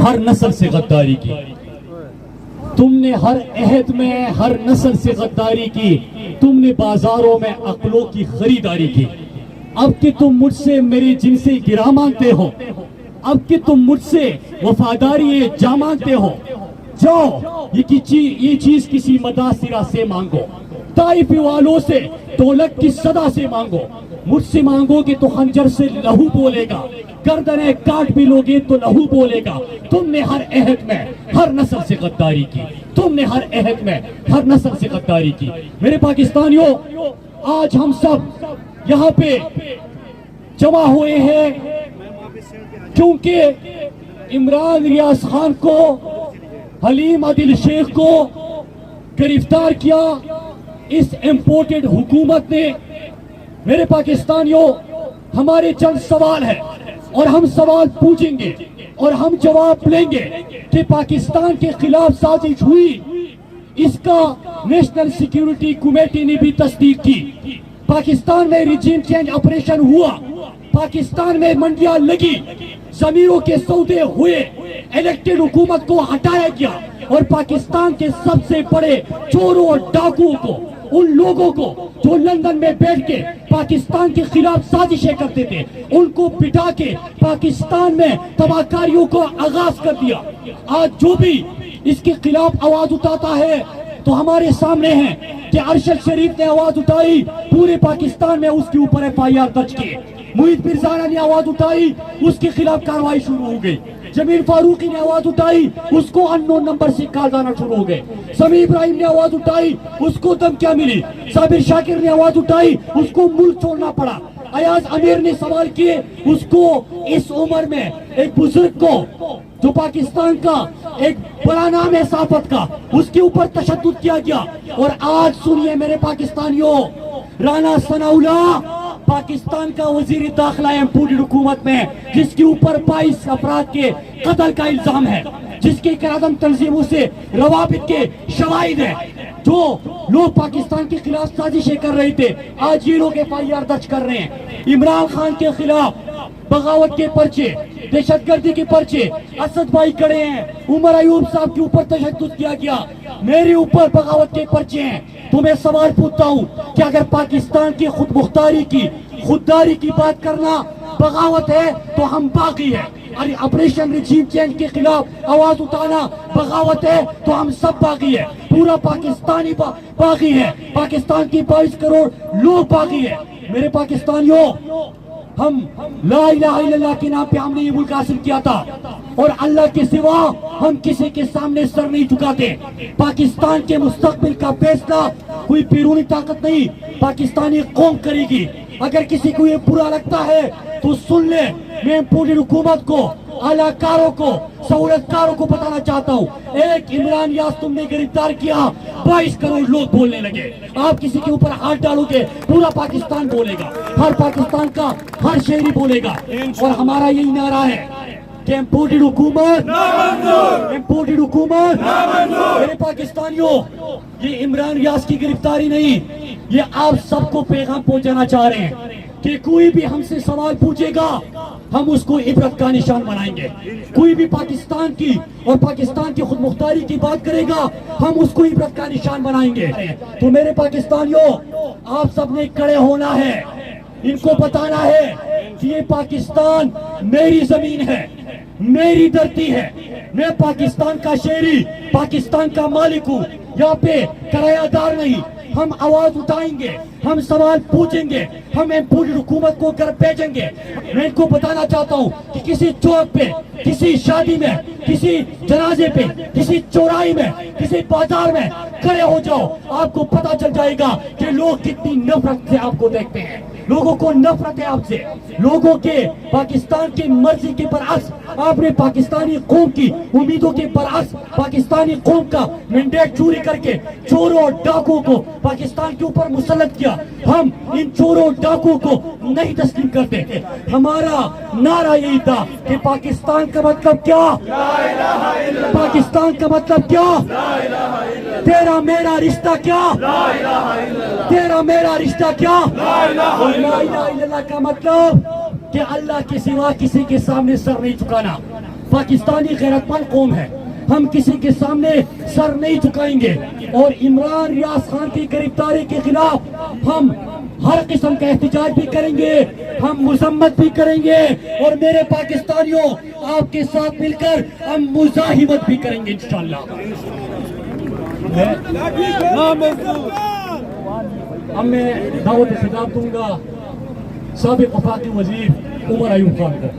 ہر نسل سے غداری کی، تم نے ہر عہد میں ہر نسل سے غداری کی، تم نے بازاروں میں عقلوں کی خریداری کی۔ اب کہ تم مجھ سے میری جنسی گرا مانگتے ہو، اب کہ تم مجھ سے وفاداری جا مانگتے ہو، جاؤ یہ چیز کسی مداثرہ سے مانگو، طائف والوں سے دولت کی صدا سے مانگو، مجھ سے مانگو گے تو خنجر سے لہو بولے گا، گردنیں کاٹ بھی لوگے تو لہو بولے گا۔ تم نے ہر عہد میں ہر نسل سے غداری کی، تم نے ہر عہد میں ہر نسل سے غداری کی۔ میرے پاکستانیوں، آج ہم سب یہاں پہ جمع ہوئے ہیں کیونکہ عمران ریاض خان کو، حلیم عادل شیخ کو گرفتار کیا اس امپورٹڈ حکومت نے۔ میرے پاکستانیوں، ہمارے چند سوال ہیں اور ہم سوال پوچھیں گے اور ہم جواب لیں گے کہ پاکستان کے خلاف سازش ہوئی، اس کا نیشنل سیکیورٹی کمیٹی نے بھی تصدیق کی۔ پاکستان میں ریجیم چینج آپریشن ہوا، پاکستان میں منڈیاں لگی، زمینوں کے سودے ہوئے، الیکٹڈ حکومت کو ہٹایا گیا اور پاکستان کے سب سے بڑے چوروں اور ڈاکوؤں کو، ان لوگوں کو جو لندن میں بیٹھ کے پاکستان کے خلاف سازشیں کرتے تھے، ان کو بٹھا کے پاکستان میں تباہ کاریوں کو آغاز کر دیا۔ آج جو بھی اس کے خلاف آواز اٹھاتا ہے تو ہمارے سامنے ہیں کہ ارشد شریف نے آواز اٹھائی، پورے پاکستان میں اس کے اوپر FIR درج کی۔ محیط مرزا نے آواز اٹھائی، اس کے خلاف کارروائی شروع ہو گئی۔ جمیل فاروقی نے آواز اٹھائی، اس کو اننون نمبر سے کال آنا شروع ہو گئے۔ سمیع ابراہیم نے آواز اٹھائی، اس کو دھمکیاں ملی۔ صابر شاکر نے آواز اٹھائی، اس کو ملک چھوڑنا پڑا۔ ایاز امیر نے سوال کیے، اس کو اس عمر میں ایک بزرگ کو جو پاکستان کا ایک بڑا نام ہے صحافت کا، اس کے اوپر تشدد کیا گیا۔ اور آج سنیے میرے پاکستانیوں، رانا ثناء اللہ پاکستان کا وزیر داخلہ ہے امپورٹڈ حکومت میں، جس کے اوپر 22 افراد کے قتل کا الزام ہے، جس کے قیادت تنظیموں سے روابط کے شواہد ہیں۔ جو لوگ پاکستان کے خلاف سازشیں کر رہے تھے، آج یہ لوگ FIR درج کر رہے ہیں۔ عمران خان کے خلاف بغاوت کے پرچے، دہشت گردی کے پرچے، اسد بھائی کھڑے ہیں، عمر ایوب صاحب کے اوپر تشدد کیا گیا، میرے اوپر بغاوت کے پرچے ہیں۔ تو میں سوال پوچھتا ہوں کہ اگر پاکستان کی خود مختاری کی، خودداری کی بات کرنا بغاوت ہے تو ہم باغی ہیں، اور آپریشن ریجیم چینج کے خلاف آواز اٹھانا بغاوت ہے تو ہم سب باغی ہیں، پورا پاکستانی باغی ہے، پاکستان کی 22 کروڑ لوگ باغی ہیں۔ میرے پاکستانیوں، ہم لا الہ الا اللہ کے نام پہ ہم نے یہ ملک حاصل کیا تھا، اور اللہ کے سوا ہم کسی کے سامنے سر نہیں جھکاتے۔ پاکستان کے مستقبل کا فیصلہ کوئی بیرونی طاقت نہیں، پاکستانی قوم کرے گی۔ اگر کسی کو یہ برا لگتا ہے تو سن لے، میں پوری حکومت کو، اعلیٰ کاروں کو، سہولت کاروں کو بتانا چاہتا ہوں، ایک عمران ریاض تم نے گرفتار کیا، 22 کروڑ لوگ بولنے لگے۔ آپ کسی کے اوپر ہاتھ ڈالو گے، پورا پاکستان بولے گا، ہر پاکستان کا ہر شہری بولے گا۔ اور ہمارا یہی نعرہ ہے کہ امپورٹڈ حکومت، امپورٹڈ حکومت۔ میرے پاکستانیوں، یہ عمران ریاض کی گرفتاری نہیں، یہ آپ سب کو پیغام پہنچانا چاہ رہے ہیں کہ کوئی بھی ہم سے سوال پوچھے گا، ہم اس کو عبرت کا نشان بنائیں گے۔ کوئی بھی پاکستان کی اور پاکستان کی خود مختاری کی بات کرے گا، ہم اس کو عبرت کا نشان بنائیں گے۔ تو میرے پاکستانیوں، آپ سب نے کھڑے ہونا ہے، ان کو بتانا ہے کہ یہ پاکستان میری زمین ہے، میری دھرتی ہے، میں پاکستان کا شہری، پاکستان کا مالک ہوں، یہاں پہ کرایہ دار نہیں۔ ہم آواز اٹھائیں گے، ہم سوال پوچھیں گے، ہم امپورٹڈ حکومت کو گھر بھیجیں گے۔ میں ان کو بتانا چاہتا ہوں کہ کسی چوک پہ، کسی شادی میں، کسی جنازے پہ، کسی چوراہے میں، کسی بازار میں کھڑے ہو جاؤ، آپ کو پتہ چل جائے گا کہ لوگ کتنی نفرت سے آپ کو دیکھتے ہیں۔ لوگوں کو نفرت ہے آپ سے، لوگوں کے پاکستان کی مرضی کے برعکس آپ نے پاکستانی قوم کی امیدوں کے برعکس پاکستانی قوم کا مینڈیٹ چوری کر کے چوروں اور ڈاکوؤں کو پاکستان کے اوپر مسلط کیا۔ ہم ان چوروں اور ڈاکوؤں کو نہیں تسلیم کرتے۔ ہمارا نعرہ یہی تھا کہ پاکستان کا مطلب کیا، پاکستان کا مطلب کیا، تیرا میرا رشتہ کیا، تیرا میرا رشتہ کیا، لا الہ الا اللہ کا مطلب کہ اللہ کے سوا کسی کے سامنے سر نہیں جھکانا۔ پاکستانی غیرتمند قوم ہے، ہم کسی کے سامنے سر نہیں جھکائیں گے، اور عمران ریاض خان کی گرفتاری کے خلاف ہم ہر قسم کا احتجاج بھی کریں گے، ہم مذمت بھی کریں گے، اور میرے پاکستانیوں آپ کے ساتھ مل کر ہم مزاحمت بھی کریں گے انشاءاللہ۔ اب میں دعوت خطاب دوں گا سابق وفاقی وزیر عمر ایوب خان کو۔